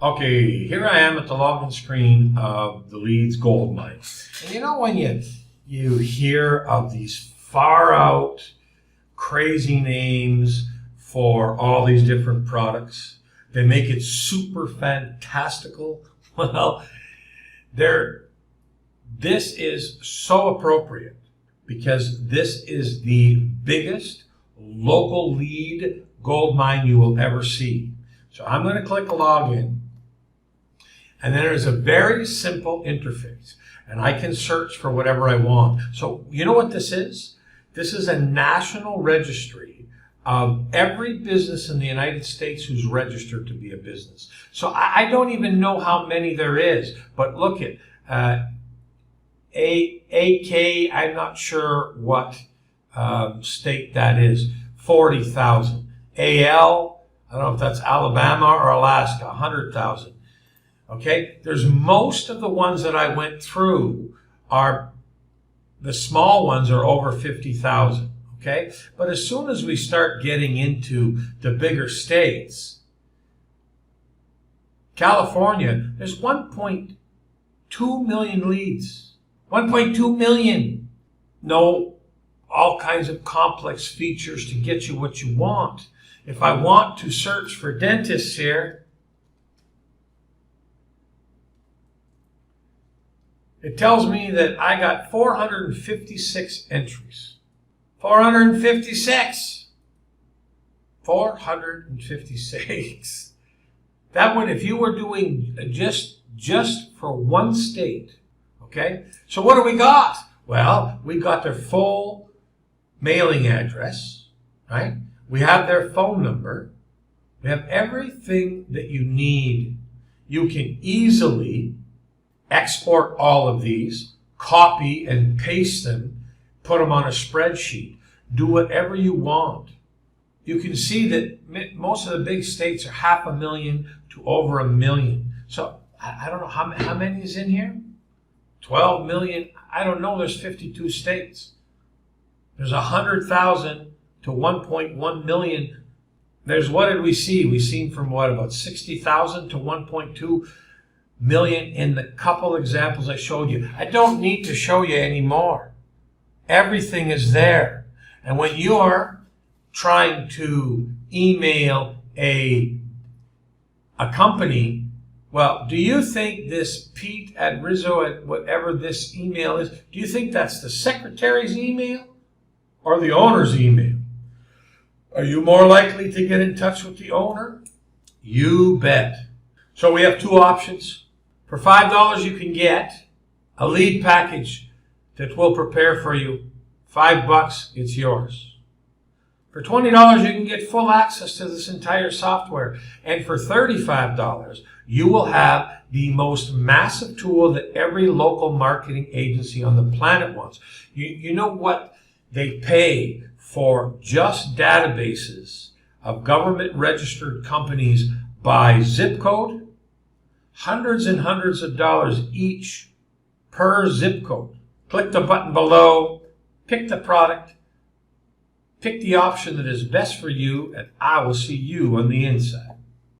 Okay, here I am at the login screen of the Leads Goldmine. And you know when you hear of these far out crazy names for all these different products, they make it super fantastical. Well, this is so appropriate because this is the biggest local lead gold mine you will ever see. So I'm going to click login, and then there's a very simple interface, and I can search for whatever I want. So you know what this is? This is a national registry of every business in the United States who's registered to be a business. So I don't even know how many there is, but look at AK, I'm not sure what state that is, 40,000. AL, I don't know if that's Alabama or Alaska, 100,000. Okay, there's most of the ones that I went through are, the small ones are over 50,000. Okay, but as soon as we start getting into the bigger states, California, there's 1.2 million leads. 1.2 million. No, all kinds of complex features to get you what you want. If I want to search for dentists here, it tells me that I got 456 entries. 456. 456. That one, if you were doing just for one state, okay? So what do we got? Well, we got their full mailing address, right? We have their phone number. We have everything that you need. You can easily export all of these, copy and paste them, put them on a spreadsheet, do whatever you want. You can see that most of the big states are 500,000 to over 1 million. So I don't know how many is in here? 12 million. I don't know. There's 52 states. There's 100,000 to 1.1 million. There's, what did we see? We've seen from what, about 60,000 to 1.2 million in the couple examples I showed you. I don't need to show you anymore. Everything is there. And when you're trying to email a company, well, do you think this Pete at Rizzo at whatever this email is, do you think that's the secretary's email or the owner's email? Are you more likely to get in touch with the owner? You bet. So we have two options. For $5 you can get a lead package that will prepare for you. $5, it's yours. For $20 you can get full access to this entire software. And for $35 you will have the most massive tool that every local marketing agency on the planet wants. You know what they pay for just databases of government registered companies by zip code? Hundreds and hundreds of dollars each per zip code. Click the button below, pick the product, pick the option that is best for you, and I will see you on the inside.